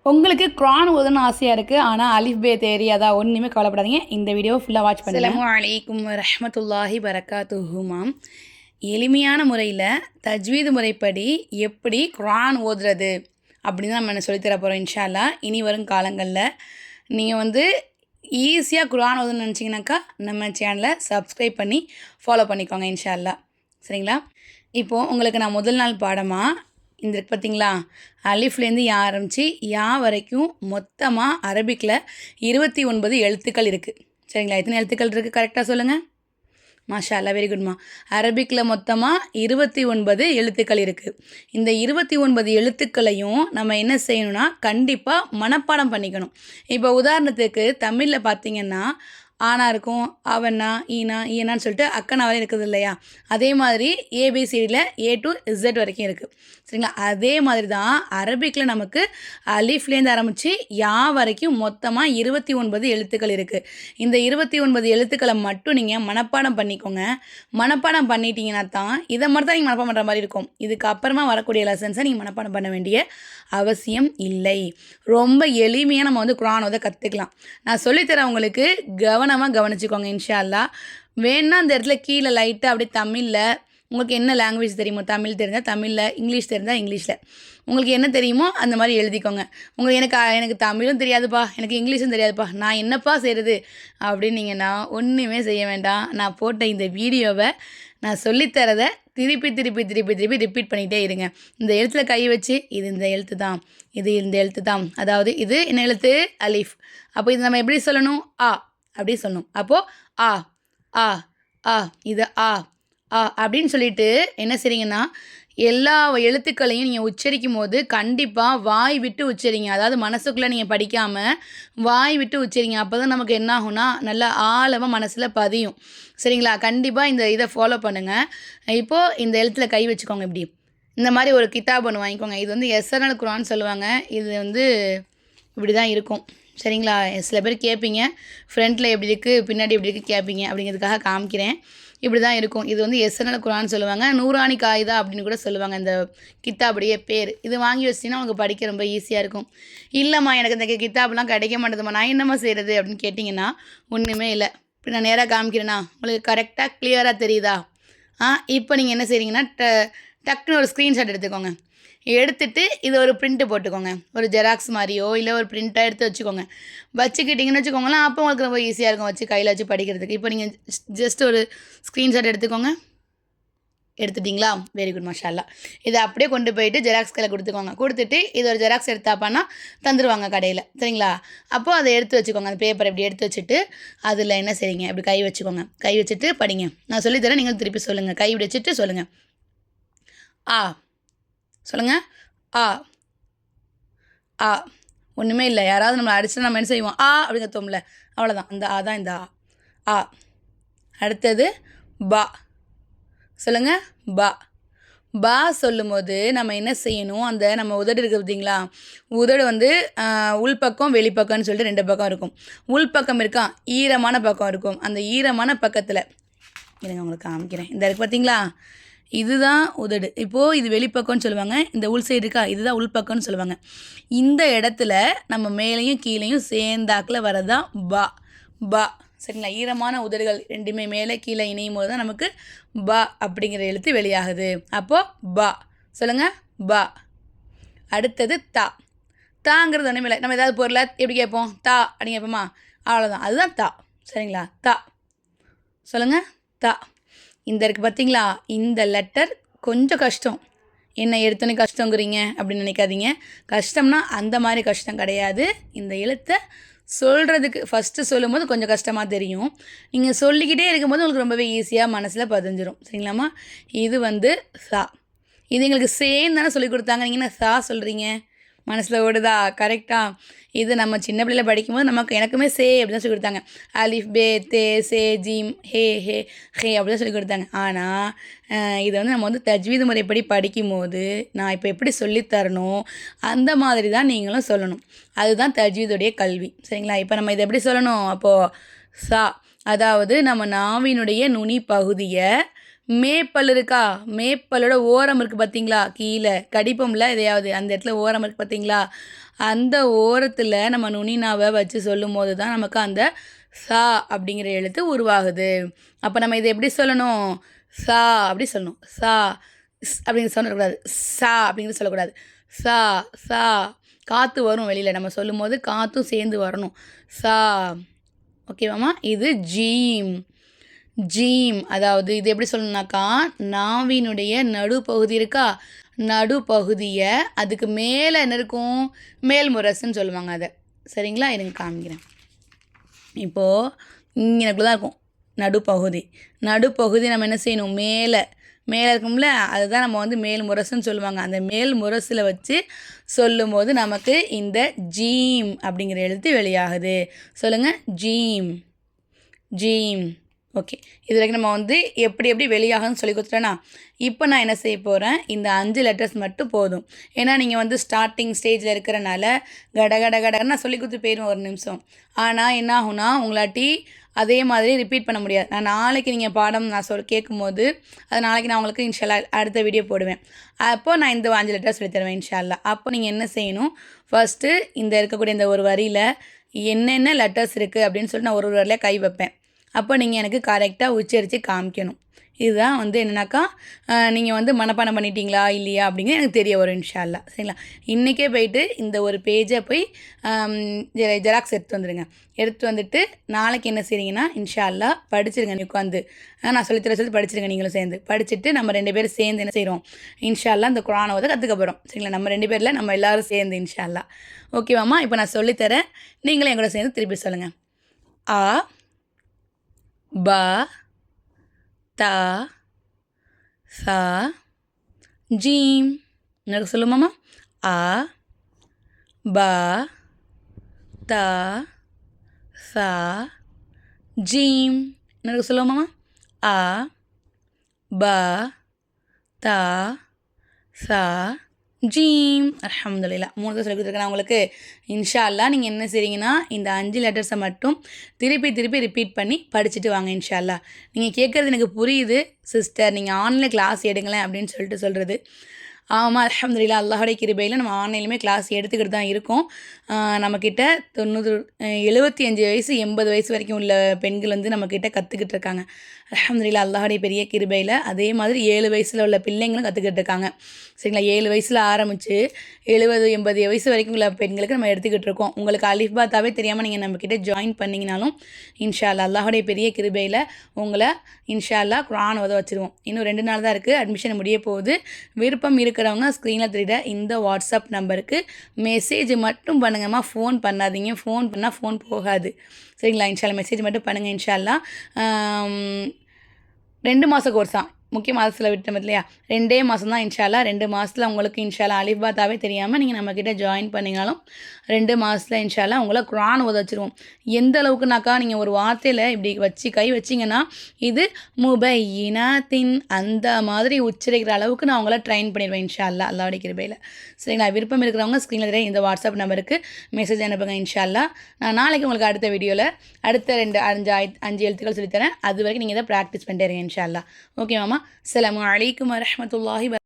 உங்களுக்கு குரான் ஓதணும்னு ஆசையாக இருக்குது, ஆனால் அலிஃப் பே தெரியாதா? ஒன்றுமே கவலைப்படாதீங்க. இந்த வீடியோவை ஃபுல்லாக வாட்ச் பண்ணுங்க. அஸ்ஸலாமு அலைக்கும் வரஹ்மத்துல்லாஹி பரக்காத்துஹுமாம். எளிமையான முறையில் தஜ்வீது முறைப்படி எப்படி குரான் ஓதுறது அப்படின்னு நம்ம என்ன சொல்லித்தர போகிறோம் இன்ஷா அல்லாஹ். இனி வரும் காலங்களில் நீங்கள் ஈஸியாக குரான் ஓதணும்னு நினச்சிங்கனாக்கா நம்ம சேனலை சப்ஸ்கிரைப் பண்ணி ஃபாலோ பண்ணிக்கோங்க இன்ஷா அல்லாஹ். சரிங்களா? இப்போது உங்களுக்கு நான் முதல் நாள் பாடமாக இந்த இருக்கு பார்த்தீங்களா, அலிஃப்லேருந்து யா ஆரம்பித்து யா வரைக்கும் மொத்தமாக அரபிக்கில் 29 எழுத்துக்கள் இருக்குது. சரிங்களா? எத்தனை எழுத்துக்கள் இருக்குது கரெக்டாக சொல்லுங்கள். மாஷா அல்லா, வெரி குட்மா. அரபிக்கில் மொத்தமாக 29 எழுத்துக்கள் இருக்குது. இந்த 29 எழுத்துக்களையும் நம்ம என்ன செய்யணும்னா கண்டிப்பாக மனப்பாடம் பண்ணிக்கணும். இப்போ உதாரணத்துக்கு தமிழில் பார்த்தீங்கன்னா ஆனா இருக்கும், அவனா, ஈனா, ஈனான்னு சொல்லிட்டு அக்கனா வரை இருக்குது இல்லையா? அதே மாதிரி ஏபிசிடியில் ஏ டு இசட் வரைக்கும் இருக்குது. சரிங்களா? அதே மாதிரி தான் அரபிக்கில் நமக்கு அலிஃப்லேருந்து ஆரம்பித்து யா வரைக்கும் மொத்தமாக 29 எழுத்துக்கள் இருக்குது. இந்த 29 எழுத்துக்களை மட்டும் நீங்கள் மனப்பாடம் பண்ணிக்கோங்க. மனப்பாடம் பண்ணிட்டீங்கன்னா தான் இதை மட்டும் தான் நீங்கள் மனப்பாடம் பண்ணுற மாதிரி இருக்கும். இதுக்கு அப்புறமா வரக்கூடிய லெசன்ஸை நீங்கள் மனப்பாடம் பண்ண வேண்டிய அவசியம் இல்லை. ரொம்ப எளிமையாக நம்ம குரான் ஓத கற்றுக்கலாம். நான் சொல்லித்தரவங்களுக்கு கவனிச்சுக்கோங்க இன்ஷா அல்லாஹ். வேணா அந்த இடத்துல கீழே லைட்டாக அப்படியே தமிழில் உங்களுக்கு என்ன லாங்குவேஜ் தெரியுமோ, தமிழ் தெரிஞ்சால் தமிழில், இங்கிலீஷ் தெரிஞ்சால் இங்கிலீஷில், உங்களுக்கு என்ன தெரியுமோ அந்த மாதிரி எழுதிக்கோங்க. எனக்கு தமிழும் தெரியாதுப்பா, எனக்கு இங்கிலீஷும் தெரியாதுப்பா, நான் என்னப்பா செய்கிறது அப்படின்னீங்கன்னா ஒன்றுமே செய்ய வேண்டாம். நான் போட்ட இந்த வீடியோவை நான் சொல்லித்தரதை திருப்பி ரிப்பீட் பண்ணிகிட்டே இருங்க. இந்த எழுத்தில் கை வச்சு இது இந்த எழுத்து தான், இது இந்த எழுத்து தான், அதாவது இது என்ன எழுத்து? அலிஃப். அப்போ இது நம்ம எப்படி சொல்லணும்? ஆ அப்படி சொல்லணும். அப்போது ஆ ஆ ஆ இது ஆ ஆ அப்படின்னு சொல்லிட்டு என்ன செய்றீங்கன்னா எல்லா எழுத்துக்களையும் நீங்கள் உச்சரிக்கும் போது கண்டிப்பாக வாய் விட்டு உச்சரிங்க. அதாவது மனசுக்குள்ளே நீங்கள் படிக்காமல் வாய் விட்டு உச்சரிங்க. அப்போ தான் நமக்கு என்ன ஆகும்னா நல்லா ஆழமாக மனசில் பதியும். சரிங்களா? கண்டிப்பாக இந்த இதை ஃபாலோ பண்ணுங்கள். இப்போது இந்த எழுத்தில் கை வச்சுக்கோங்க. இப்படி இந்த மாதிரி ஒரு கிதாப் ஒன்று வாங்கிக்கோங்க. இது எஸ்என்எல் குரான் சொல்லுவாங்க. இது இப்படி தான் இருக்கும். சரிங்களா? சில பேர் கேட்பீங்க, ஃப்ரண்ட்டில் எப்படி இருக்குது, பின்னாடி எப்படி இருக்குது கேட்பீங்க. அப்படிங்கிறதுக்காக காமிக்கிறேன். இப்படி தான் இருக்கும். இது எஸ்என்எல் குரான் சொல்லுவாங்க. நூரானி காயிதா அப்படின்னு கூட சொல்லுவாங்க இந்த கித்தாபுடைய பேர். இது வாங்கி வச்சிங்கன்னா உங்களுக்கு படிக்க ரொம்ப ஈஸியாக இருக்கும். இல்லைம்மா எனக்கு இந்த கித்தாப்லாம் கிடைக்க மாட்டேதும்மா, நான் என்னம்மா செய்கிறது அப்படின்னு கேட்டிங்கன்னா ஒன்றுமே இல்லை. இப்போ நான் நேராக காமிக்கிறேன்னா உங்களுக்கு கரெக்டாக கிளியராக தெரியுதா? இப்போ நீங்கள் என்ன செய்கிறீங்கன்னா டக்குன்னு ஒரு ஸ்க்ரீன்ஷாட் எடுத்துக்கோங்க. எடுத்துகிட்டு இது ஒரு பிரிண்ட்டு போட்டுக்கோங்க. ஒரு ஜெராக்ஸ் மாதிரியோ இல்லை ஒரு பிரிண்ட்டாக எடுத்து வச்சுக்கோங்க. வச்சுக்கிட்டிங்கன்னு வச்சுக்கோங்களேன், அப்போ உங்களுக்கு ரொம்ப ஈஸியாக இருக்கும் வச்சு கையில் வச்சு படிக்கிறதுக்கு. இப்போ நீங்கள் ஜஸ்ட் ஒரு ஸ்க்ரீன்ஷாட் எடுத்துக்கோங்க. எடுத்துட்டிங்களா? வெரி குட், மாஷா அல்லா. இதை அப்படியே கொண்டு போயிட்டு ஜெராக்ஸ் கடையில் கொடுத்துட்டு இது ஒரு ஜெராக்ஸ் எடுத்தாப்பான்னா தந்துடுவாங்க கடையில். சரிங்களா? அப்போது அதை எடுத்து வச்சுக்கோங்க. அந்த பேப்பரை இப்படி எடுத்து வச்சுட்டு அதில் என்ன செய்றீங்க, இப்படி கை வச்சுக்கோங்க. கை வச்சுட்டு படிங்க. நான் சொல்லித்தரேன், நீங்கள் திருப்பி சொல்லுங்கள். கை இப்படி வச்சுட்டு சொல்லுங்கள். ஆ சொல்லுங்கள். ஆ ஆ ஒன்றுமே இல்லை. யாராவது நம்மளை அடிச்சுட்டு நம்ம என்ன செய்வோம்? ஆ அப்படி கத்துவோம்ல, அவ்வளோதான். அந்த ஆ தான் இந்த ஆ. ஆ. அடுத்தது பா. சொல்லுங்கள். பா. பா சொல்லும்போது நம்ம என்ன செய்யணும், அந்த நம்ம உதடு இருக்குது பார்த்தீங்களா, உதடு உள்பக்கம் வெளிப்பக்கம்னு சொல்லிட்டு 2 பக்கம் இருக்கும். உள்பக்கம் இருக்கா, ஈரமான பக்கம் இருக்கும். அந்த ஈரமான பக்கத்தில் இருங்க உங்களுக்கு காமிக்கிறேன். இந்த இருக்குது பார்த்தீங்களா, இதுதான் உதடு. இப்போது இது வெளிப்பக்கம்னு சொல்லுவாங்க. இந்த உள் சைடு இருக்கா, இதுதான் உள்பக்கம்னு சொல்லுவாங்க. இந்த இடத்துல நம்ம மேலேயும் கீழேயும் சேர்ந்தாக்கில் வரதான் பா. பா. சரிங்களா? ஈரமான உதடுகள் 2மே மேலே கீழே இணையும் போது தான் நமக்கு பா அப்படிங்கிற எழுத்து வெளியாகுது. அப்போது பா. சொல்லுங்கள். பா. அடுத்தது தா. தாங்கிறது ஒன்றுமே இல்லை. நம்ம ஏதாவது பொருளை எப்படி கேட்போம்? தா அப்படின்னு கேட்போமா? அவ்வளோதான், அதுதான் தா. சரிங்களா? தா. சொல்லுங்கள். தா. இந்த இருக்குது பார்த்தீங்களா, இந்த லெட்டர் கொஞ்சம் கஷ்டம். என்ன எடுத்தோன்னே கஷ்டங்கிறீங்க அப்படின்னு நினைக்காதீங்க. கஷ்டம்னா அந்த மாதிரி கஷ்டம் கிடையாது. இந்த எழுத்தை சொல்கிறதுக்கு ஃபஸ்ட்டு சொல்லும்போது கொஞ்சம் கஷ்டமாக தெரியும். நீங்கள் சொல்லிக்கிட்டே இருக்கும்போது உங்களுக்கு ரொம்பவே ஈஸியாக மனசில் பதிஞ்சிரும். சரிங்களாம்மா? இது சா. இது எங்களுக்கு சேன்னு தானே சொல்லிக் கொடுத்தாங்க. நீங்கள் என்ன சா சொல்கிறீங்க? மனசில் ஓடுதா? கரெக்டாக. இது நம்ம சின்ன பிள்ளையில் படிக்கும்போது எனக்குமே சே அப்படி தான் சொல்லி கொடுத்தாங்க. அலிஃப் பே தே சே ஜீம் ஹே ஹே ஹே அப்படி தான் சொல்லி கொடுத்தாங்க. ஆனால் இதை நம்ம தஜ்வீது முறைப்படி படிக்கும்போது நான் இப்போ எப்படி சொல்லித்தரணும் அந்த மாதிரி தான் நீங்களும் சொல்லணும். அதுதான் தஜ்வீதுடைய கல்வி. சரிங்களா? இப்போ நம்ம இதை எப்படி சொல்லணும்? அப்போது சா, அதாவது நம்ம நாவினுடைய நுனி பகுதியை மேப்பல் இருக்கா, மேப்பலோட ஓரம் இருக்குது பார்த்தீங்களா, கீழே கடிப்போம்ல எதையாவது, அந்த இடத்துல ஓரம் இருக்குது பார்த்தீங்களா, அந்த ஓரத்தில் நம்ம நுனினாவை வச்சு சொல்லும் போது தான் நமக்கு அந்த சா அப்படிங்கிற எழுத்து உருவாகுது. அப்போ நம்ம இதை எப்படி சொல்லணும்? சா அப்படி சொல்லணும். சா அப்படிங்கிற சொல்லக்கூடாது. சா அப்படிங்கிறது சொல்லக்கூடாது. சா சா காற்று வரும் வெளியில், நம்ம சொல்லும் போது காற்றும் சேர்ந்து வரணும். சா. ஓகேவாம்மா? இது ஜீம். ஜீம் அதாவது இது எப்படி சொல்லணும்னாக்கா, நாவினுடைய நடுப்பகுதி இருக்கா, நடுப்பகுதியை அதுக்கு மேலே என்ன இருக்கும், மேல்முரசுன்னு சொல்லுவாங்க அதை. சரிங்களா? இருங்க காமிக்கிறேன். இப்போது இங்கனக்குள்ள தான் இருக்கும் நடுப்பகுதி. நடுப்பகுதி நம்ம என்ன செய்யணும், மேலே மேலே இருக்கும்ல, அதுதான் நம்ம வந்து மேல் முரசுன்னு சொல்லுவாங்க. அந்த மேல் முரசில் வச்சு சொல்லும்போது நமக்கு இந்த ஜீம் அப்படிங்கிற எழுத்து வெளியாகுது. சொல்லுங்கள், ஜீம். ஜீம். ஓகே, இது வரைக்கும் நம்ம வந்து எப்படி எப்படி வெளியாகுதுன்னு சொல்லி கொடுத்துட்டேன்னா, இப்போ நான் என்ன செய்ய போகிறேன், இந்த 5 லெட்டர்ஸ் மட்டும் போதும். ஏன்னா நீங்கள் வந்து ஸ்டார்டிங் ஸ்டேஜில் இருக்கிறனால கட கட கடன்னு நான் சொல்லி கொடுத்து போயிடுவேன் ஒரு நிமிஷம். ஆனால் என்ன ஆகும்னா, உங்களாட்டி அதே மாதிரி ரிப்பீட் பண்ண முடியாது. நான் நாளைக்கு நீங்கள் பாடம் நான் கேட்கும்போது அது நாளைக்கு நான் உங்களுக்கு இன்ஷால்லா அடுத்த வீடியோ போடுவேன். அப்போது நான் இந்த 5 லெட்டர் சொல்லி தருவேன் இன்ஷால்லா. அப்போ நீங்கள் என்ன செய்யணும், ஃபஸ்ட்டு இந்த இருக்கக்கூடிய இந்த ஒரு வரியில் என்னென்ன லெட்டர்ஸ் இருக்குது அப்படின்னு சொல்லிட்டு நான் ஒரு வரியில் கை வைப்பேன். அப்போ நீங்கள் எனக்கு கரெக்டாக உச்சரித்து காமிக்கணும். இதுதான் வந்து என்னென்னாக்கா, நீங்கள் வந்து மனப்பாடம் பண்ணிட்டீங்களா இல்லையா அப்படிங்கிறது எனக்கு தெரிய வரும் இன்ஷால்லா. சரிங்களா? இன்றைக்கே போயிட்டு இந்த ஒரு பேஜை போய் ஜெராக்ஸ் எடுத்து வந்துடுங்க. எடுத்து வந்துட்டு நாளைக்கு என்ன செய்கிறீங்கன்னா, இன்ஷால்லா படிச்சிருங்க. நீ உட்காந்து நான் சொல்லி படிச்சிருங்க. நீங்களும் சேர்ந்து படிச்சுட்டு நம்ம 2 பேரும் சேர்ந்து என்ன செய்கிறோம், இன்ஷால்லா இந்த குர்ஆனை ஓத கற்றுக்க போகிறோம். சரிங்களா? நம்ம 2 பேரில் நம்ம எல்லோரும் சேர்ந்து இன்ஷால்லா. ஓகேவாம்மா? இப்போ நான் சொல்லித்தரேன், நீங்களும் என் கூட சேர்ந்து திருப்பி சொல்லுங்கள். ஆ பா தா சா ஜீம். எனக்கு சொல்லுமாம்மா. ஆ பா தா சா ஜீம். எனக்கு சொல்லுமாம்மா. ஆ பா தா சா ஜீம். அல்ஹம்துலில்லாஹ். 3 தான் சொல்லி கொடுத்துருக்கேன் உங்களுக்கு. இன்ஷா அல்லாஹ் நீங்கள் என்ன செய்றீங்கன்னா, இந்த 5 லெட்டர்ஸை மட்டும் திருப்பி ரிப்பீட் பண்ணி படிச்சுட்டு வாங்க இன்ஷா அல்லாஹ். நீங்கள் கேட்குறது எனக்கு புரியுது சிஸ்டர், நீங்கள் ஆன்லைன் கிளாஸ் எடுங்களேன் அப்படின்னு சொல்கிறது. ஆமாம், அல்ஹம்துலில்லாஹ். அல்லாஹுடைய கிருபையில் நம்ம ஆன்லைன்லையுமே கிளாஸ் எடுத்துக்கிட்டு தான் இருக்கோம். நம்மக்கிட்ட 75 வயசு 80 வயசு வரைக்கும் உள்ள பெண்கள் வந்து நம்மக்கிட்ட கற்றுக்கிட்டு இருக்காங்க. அல்ஹம்துலில்லாஹ். அல்லாஹுடைய பெரிய கிருபையில் அதே மாதிரி 7 வயசில் உள்ள பிள்ளைங்களும் கற்றுக்கிட்டு இருக்காங்க. சரிங்களா? 7 வயசில் ஆரம்பித்து 70 80 வயசு வரைக்கும் உள்ள பெண்களுக்கு நம்ம எடுத்துக்கிட்டு இருக்கோம். உங்களுக்கு அலிஃப் பாத்தாவே தெரியாமல் நீங்கள் நம்மக்கிட்ட ஜாயின் பண்ணிங்கனாலும் இன்ஷா அல்லாஹ் அல்லாஹுடைய பெரிய கிருபையில் உங்களை இன்ஷா அல்லாஹ் குர்ஆன் ஓத வச்சுருவோம். இன்னும் 2 நாள் தான் இருக்குது, அட்மிஷன் முடிய போகுது. விருப்பம் இருக்கிறவங்க ஸ்க்ரீனில் தெரியுற இந்த வாட்ஸ்அப் நம்பருக்கு மெசேஜ் மட்டும் பண்ணுங்கம்மா. ஃபோன் பண்ணாதீங்க. ஃபோன் பண்ணால் ஃபோன் போகாது. சரிங்களா? இன்ஷா அல்லாஹ் மெசேஜ் மட்டும் பண்ணுங்கள் இன்ஷா அல்லாஹ். 2 மாத கோர்ஸ் தான். முக்கிய மாதத்தில் விட்டோம் இல்லையா, 2 மாதம் தான் இன்ஷா அல்லாஹ். 2 மாதத்தில் உங்களுக்கு இன்ஷா அல்லாஹ் அலிஃப் பாத்தாவே தெரியாமல் நீங்கள் நம்மக்கிட்ட ஜாயின் பண்ணிங்கனாலும் 2 மாதத்தில் இன்ஷா அல்லாஹ் உங்களை குர்ஆன் ஓத வச்சுருவோம். எந்த அளவுக்குனாக்கா, நீங்கள் ஒரு வார்த்தையில் இப்படி வச்சு கை வச்சிங்கன்னா இது முபையினாத்தின் அந்த மாதிரி உச்சரிக்கிற அளவுக்கு நான் உங்களை ட்ரைன் பண்ணிடுவேன் இன்ஷா அல்லாஹ் அல்லாஹ்வுடைய கிருபையில். சரிங்களா? விருப்பம் இருக்கிறவங்க ஸ்க்ரீனில் தெரியும் இந்த வாட்ஸ்அப் நம்பருக்கு மெசேஜ் அனுப்புங்க இன்ஷா அல்லாஹ். நான் நாளைக்கு உங்களுக்கு அடுத்த வீடியோவில் அடுத்த 5 எழுத்துக்கள் சொல்லித்தரேன். அது வரைக்கும் நீங்கள் இதை ப்ராக்டிஸ் பண்ணிட்டே இருங்க இன்ஷா அல்லாஹ். ஓகே மாமா. அஸ்ஸலாமு அலைக்கும் வரஹ்மத்துல்லாஹி